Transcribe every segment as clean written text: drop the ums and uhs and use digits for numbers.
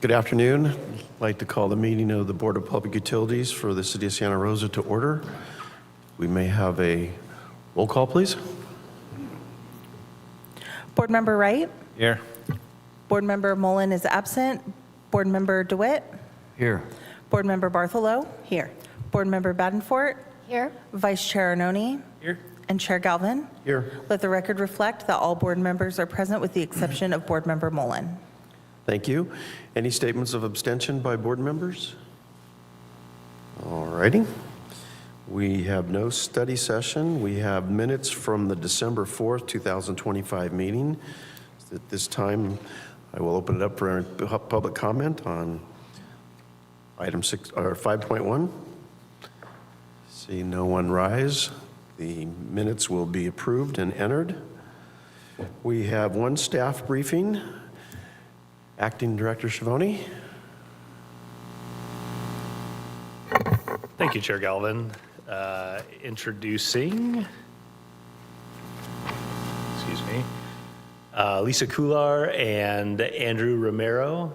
Good afternoon. I'd like to call the meeting of the Board of Public Utilities for the City of Santa Rosa to order. We may have a roll call, please. Board Member Wright? Here. Board Member Mullen is absent. Board Member DeWitt? Here. Board Member Bartholow? Here. Board Member Badenfort? Here. Vice Chair Arnone? Here. And Chair Galvin? Here. Let the record reflect that all board members are present with the exception of Board Member Mullen. Thank you. Any statements of abstention by board members? All righty. We have no study session. We have minutes from the December 4th, 2025 meeting. At this time, I will open it up for public comment on item 5.1. See no one rise. The minutes will be approved and entered. We have one staff briefing. Acting Director Schiavone. Thank you, Chair Galvin. Introducing, Lisa Kular and Andrew Romero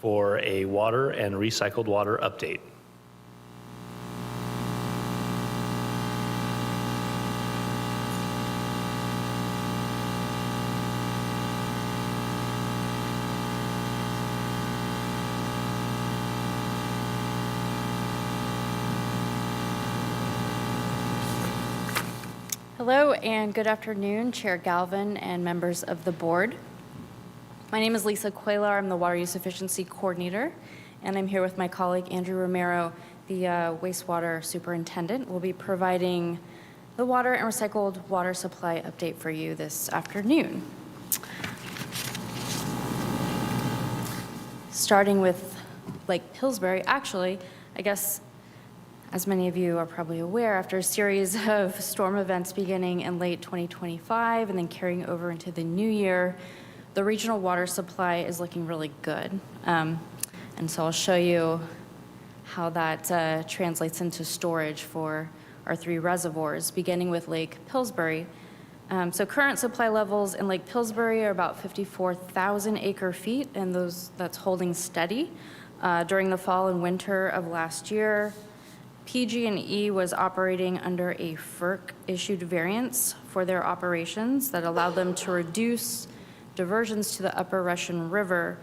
for a water and recycled water update. Hello and good afternoon, Chair Galvin and members of the board. My name is Lisa Cuellar. I'm the Water Use Efficiency Coordinator, and I'm here with my colleague Andrew Romero, the wastewater superintendent. We'll be providing the water and recycled water supply update for you this afternoon. Starting with Lake Pillsbury, actually, I guess as many of you are probably aware, after a series of storm events beginning in late 2025 and then carrying over into the new year, the regional water supply is looking really good. And so I'll show you how that translates into storage for our three reservoirs, beginning with Lake Pillsbury. So current supply levels in Lake Pillsbury are about 54,000 acre feet, and that's holding steady. During the fall and winter of last year, PG&E was operating under a FERC-issued variance for their operations that allowed them to reduce diversions to the upper Russian River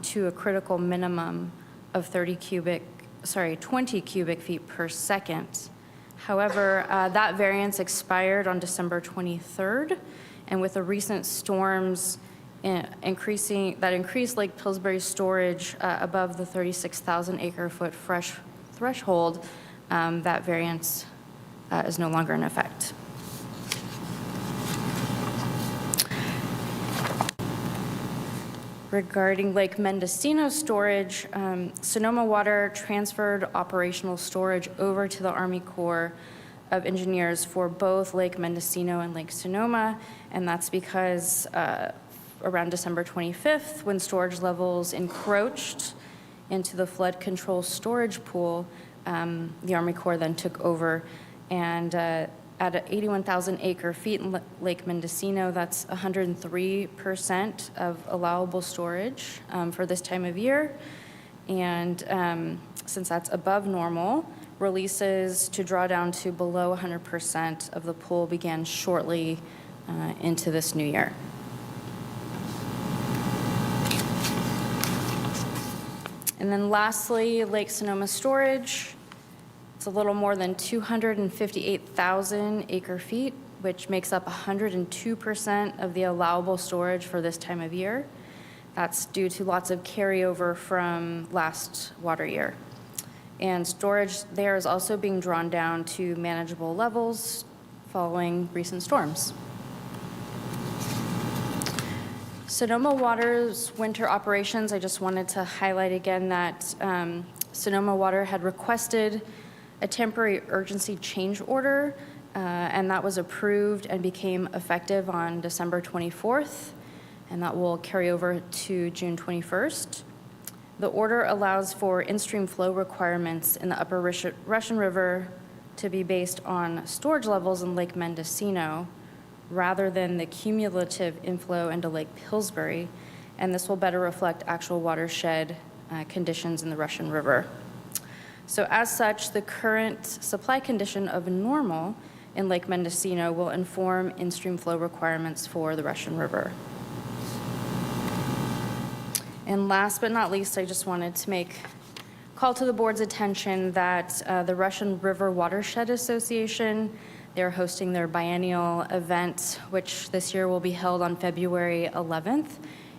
to a critical minimum of 20 cubic feet per second. However, that variance expired on December 23rd, and with the recent storms increased Lake Pillsbury storage above the 36,000 acre foot fresh threshold, that variance is no longer in effect. Regarding Lake Mendocino storage, Sonoma Water transferred operational storage over to the Army Corps of Engineers for both Lake Mendocino and Lake Sonoma, and that's because around December 25th, when storage levels encroached into the flood control storage pool, the Army Corps then took over, and at 81,000 acre feet in Lake Mendocino, that's 103% of allowable storage for this time of year. And since that's above normal, releases to draw down to below 100% of the pool began shortly into this new year. And then lastly, Lake Sonoma storage. It's a little more than 258,000 acre feet, which makes up 102% of the allowable storage for this time of year. That's due to lots of carryover from last water year. And storage there is also being drawn down to manageable levels following recent storms. Sonoma Water's winter operations, I just wanted to highlight again that Sonoma Water had requested a temporary urgency change order, and that was approved and became effective on December 24th, and that will carry over to June 21st. The order allows for in-stream flow requirements in the upper Russian River to be based on storage levels in Lake Mendocino rather than the cumulative inflow into Lake Pillsbury. and this will better reflect actual watershed conditions in the Russian River. So as such, the current supply condition of normal in Lake Mendocino will inform in-stream flow requirements for the Russian River. And last but not least, I just wanted to call to the board's attention that the Russian River Watershed Association, they're hosting their biennial event, which this year will be held on February 11th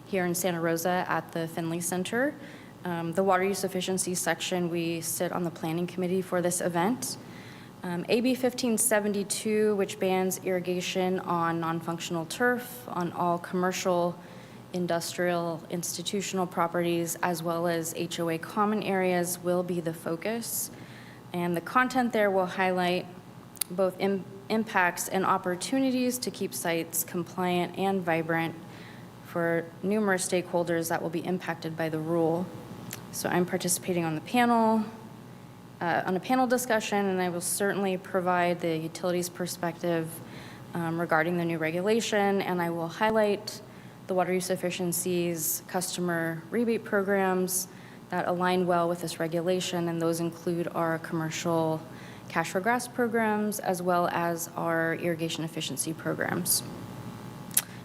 here in Santa Rosa at the Finley Center. The water use efficiency section, we sit on the planning committee for this event. AB 1572, which bans irrigation on non-functional turf on all commercial, industrial, institutional properties, as well as HOA common areas, will be the focus. And the content there will highlight both impacts and opportunities to keep sites compliant and vibrant for numerous stakeholders that will be impacted by the rule. So I'm participating on the panel, on a panel discussion, and I will certainly provide the utilities perspective regarding the new regulation, and I will highlight the water use efficiencies, customer rebate programs that align well with this regulation, and those include our commercial cash for grass programs as well as our irrigation efficiency programs.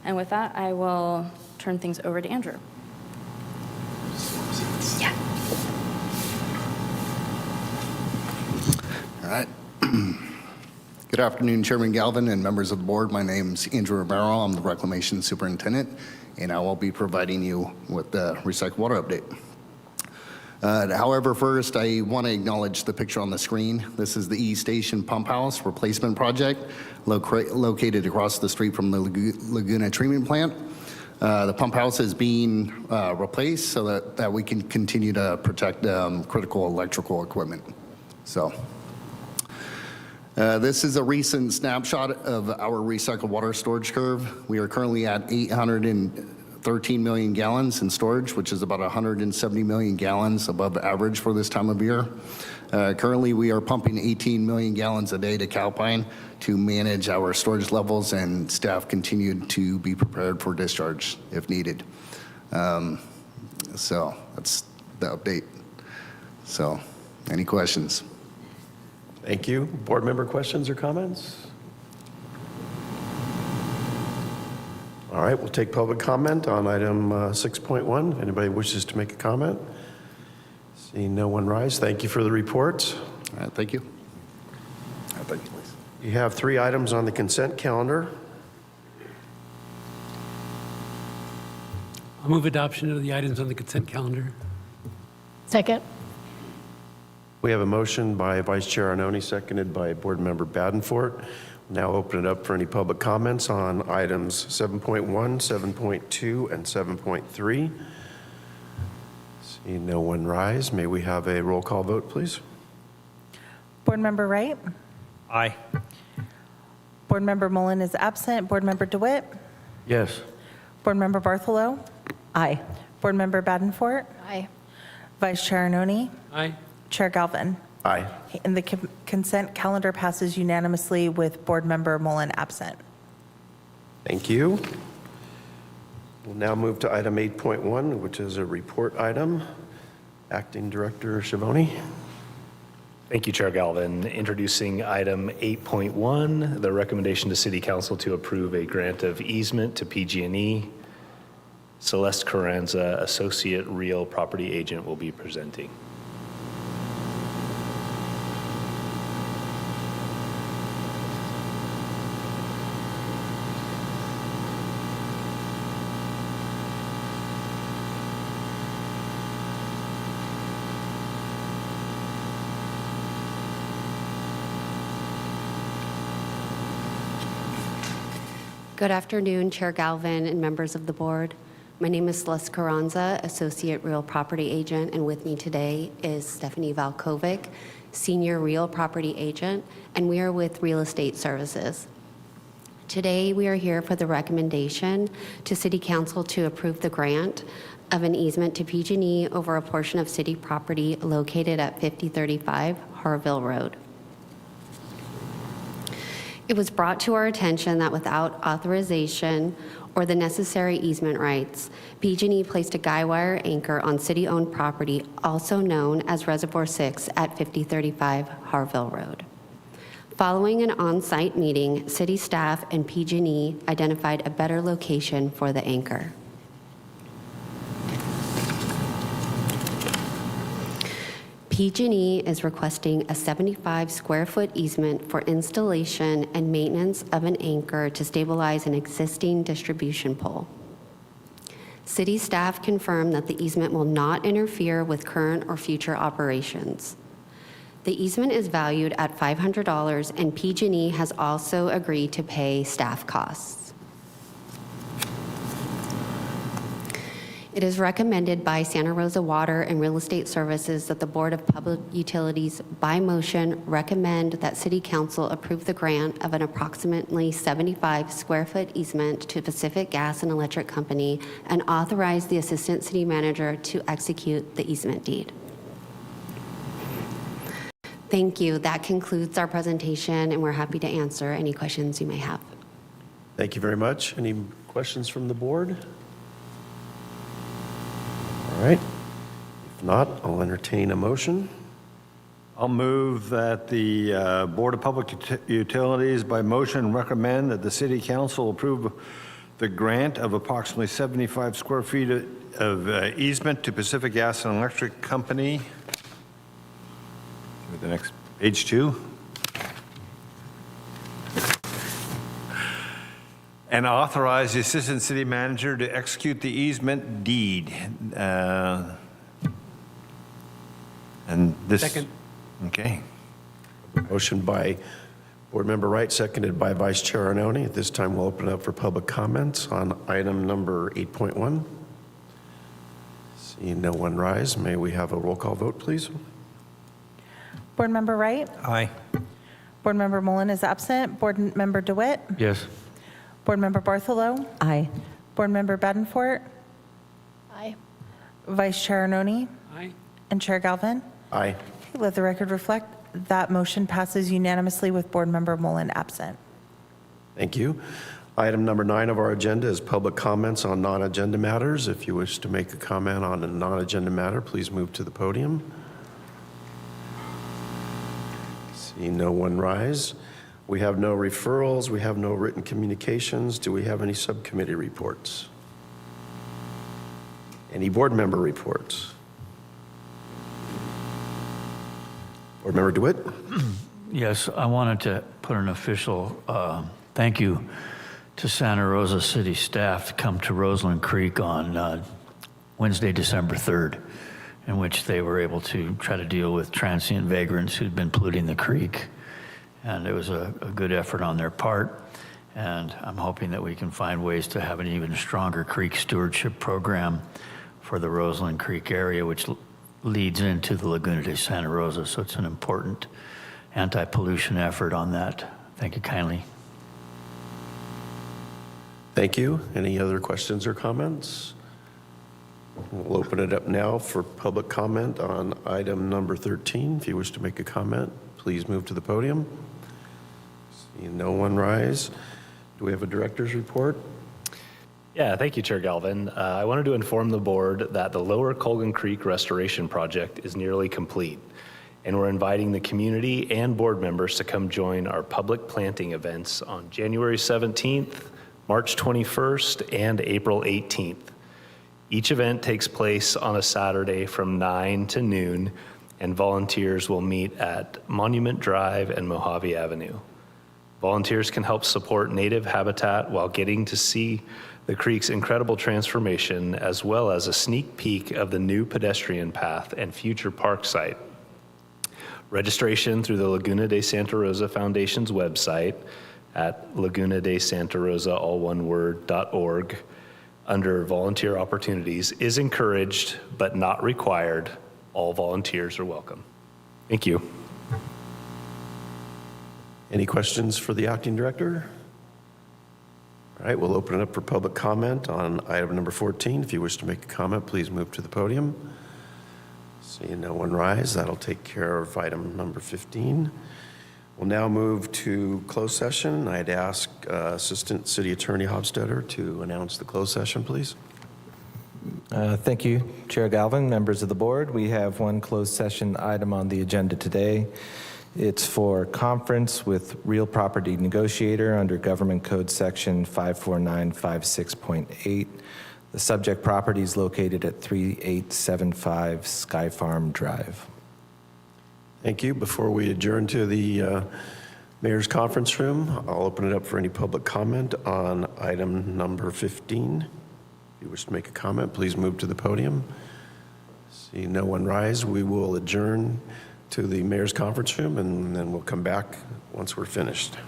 And with that, I will turn things over to Andrew. Yeah. All right. Good afternoon, Chairman Galvin and members of the board. My name's Andrew Romero. I'm the Reclamation Superintendent, and I will be providing you with the recycled water update. However, first, I want to acknowledge the picture on the screen. This is the East Station Pump House Replacement Project located across the street from the Laguna Treatment Plant. The pump house is being replaced so that we can continue to protect critical electrical equipment. So this is a recent snapshot of our recycled water storage curve. We are currently at 813 million gallons in storage, which is about 170 million gallons above average for this time of year. Currently, we are pumping 18 million gallons a day to Calpine to manage our storage levels, and staff continue to be prepared for discharge if needed. So that's the update. So any questions? Thank you. Board member questions or comments? All right, we'll take public comment on item 6.1. If anybody wishes to make a comment? Seeing no one rise, thank you for the report. All right, thank you. Thank you, please. You have 3 items on the consent calendar. I'll move adoption of the items on the consent calendar. Second. We have a motion by Vice Chair Arnone, seconded by Board Member Badenfort. Now open it up for any public comments on items 7.1, 7.2, and 7.3. Seeing no one rise, may we have a roll call vote, please? Board Member Wright? Aye. Board Member Mullen is absent. Board Member DeWitt? Yes. Board Member Bartholow? Aye. Board Member Badenfort? Aye. Vice Chair Arnone? Aye. Chair Galvin? Aye. And the consent calendar passes unanimously with Board Member Mullen absent. Thank you. We'll now move to item 8.1, which is a report item. Acting Director Schiavone. Thank you, Chair Galvin. Introducing item 8.1, the recommendation to City Council to approve a grant of easement to PG&E. Celeste Carranza, Associate Real Property Agent, will be presenting. Good afternoon, Chair Galvin and members of the board. My name is Celeste Carranza, Associate Real Property Agent, and with me today is Stephanie Valkovic, Senior Real Property Agent, and we are with Real Estate Services. Today, we are here for the recommendation to City Council to approve the grant of an easement to PG&E over a portion of city property located at 5035 Harville Road. It was brought to our attention that without authorization or the necessary easement rights, PG&E placed a guy wire anchor on city-owned property, also known as Reservoir 6 at 5035 Harville Road. Following an on-site meeting, city staff and PG&E identified a better location for the anchor. PG&E is requesting a 75-square-foot easement for installation and maintenance of an anchor to stabilize an existing distribution pole. City staff confirmed that the easement will not interfere with current or future operations. The easement is valued at $500, and PG&E has also agreed to pay staff costs. It is recommended by Santa Rosa Water and Real Estate Services that the Board of Public Utilities, by motion, recommend that City Council approve the grant of an approximately 75-square-foot easement to Pacific Gas and Electric Company and authorize the Assistant City Manager to execute the easement deed. Thank you. That concludes our presentation, and we're happy to answer any questions you may have. Thank you very much. Any questions from the board? All right. If not, I'll entertain a motion. I'll move that the Board of Public Utilities by motion recommend that the City Council approve the grant of approximately 75 square feet of easement to Pacific Gas and Electric Company. The next, page 2. And authorize the Assistant City Manager to execute the easement deed. And this. Second. Okay. Motion by Board Member Wright, seconded by Vice Chair Arnone. At this time, we'll open it up for public comments on item number 8.1. Seeing no one rise, may we have a roll call vote, please? Board Member Wright? Aye. Board Member Mullen is absent. Board Member DeWitt? Yes. Board Member Bartholow? Aye. Board Member Bedenfort? Aye. Vice Chair Arnone? Aye. And Chair Galvin? Aye. Let the record reflect that motion passes unanimously with Board Member Mullen absent. Thank you. Item number 9 of our agenda is public comments on non-agenda matters. If you wish to make a comment on a non-agenda matter, please move to the podium. Seeing no one rise. We have no referrals. We have no written communications. Do we have any subcommittee reports? Any board member reports? Board Member DeWitt? Yes, I wanted to put an official thank you to Santa Rosa City staff to come to Roseland Creek on Wednesday, December 3rd, in which they were able to try to deal with transient vagrants who'd been polluting the creek. And it was a good effort on their part. And I'm hoping that we can find ways to have an even stronger creek stewardship program for the Roseland Creek area, which leads into the Laguna de Santa Rosa. So it's an important anti-pollution effort on that. Thank you kindly. Thank you. Any other questions or comments? We'll open it up now for public comment on item number 13. If you wish to make a comment, please move to the podium. Seeing no one rise. Do we have a director's report? Yeah, thank you, Chair Galvin. I wanted to inform the board that the Lower Colgan Creek Restoration Project is nearly complete, and we're inviting the community and board members to come join our public planting events on January 17th, March 21st, and April 18th. Each event takes place on a Saturday from 9 to noon, and volunteers will meet at Monument Drive and Mojave Avenue. Volunteers can help support native habitat while getting to see the creek's incredible transformation, as well as a sneak peek of the new pedestrian path and future park site. Registration through the Laguna de Santa Rosa Foundation's website at lagunadesantarosa, all one word, .org, under volunteer opportunities is encouraged but not required. All volunteers are welcome. Thank you. Any questions for the acting director? All right, we'll open it up for public comment on item number 14. If you wish to make a comment, please move to the podium. Seeing no one rise, that'll take care of item number 15. We'll now move to closed session. I'd ask Assistant City Attorney Hofstadter to announce the closed session, please. Thank you, Chair Galvin, members of the board. We have one closed session item on the agenda today. It's for conference with real property negotiator under Government Code Section 54956.8. The subject property is located at 3875 Sky Farm Drive. Thank you. Before we adjourn to the Mayor's Conference Room, I'll open it up for any public comment on item number 15. If you wish to make a comment, please move to the podium. See no one rise. We will adjourn to the Mayor's Conference Room, and then we'll come back once we're finished.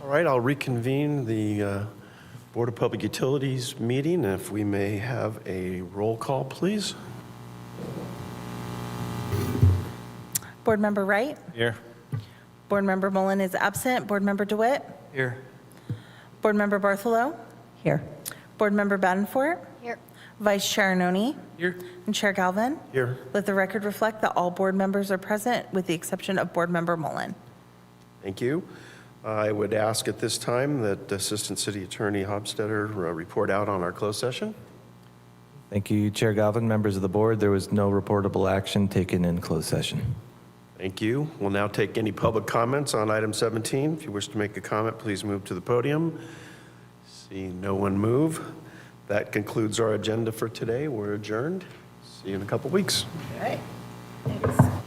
All right, I'll reconvene the Board of Public Utilities meeting. If we may have a roll call, please. Board Member Wright? Here. Board Member Mullen is absent. Board Member DeWitt? Here. Board Member Bartholow? Here. Board Member Badenfort? Here. Vice Chair Arnone? Here. And Chair Galvin? Here. Let the record reflect that all board members are present with the exception of Board Member Mullen. Thank you. I would ask at this time that Assistant City Attorney Hofstetter report out on our closed session. Thank you, Chair Galvin, members of the board. There was no reportable action taken in closed session. Thank you. We'll now take any public comments on item 17. If you wish to make a comment, please move to the podium. See no one move. That concludes our agenda for today. We're adjourned. See you in a couple weeks. All right. Thanks.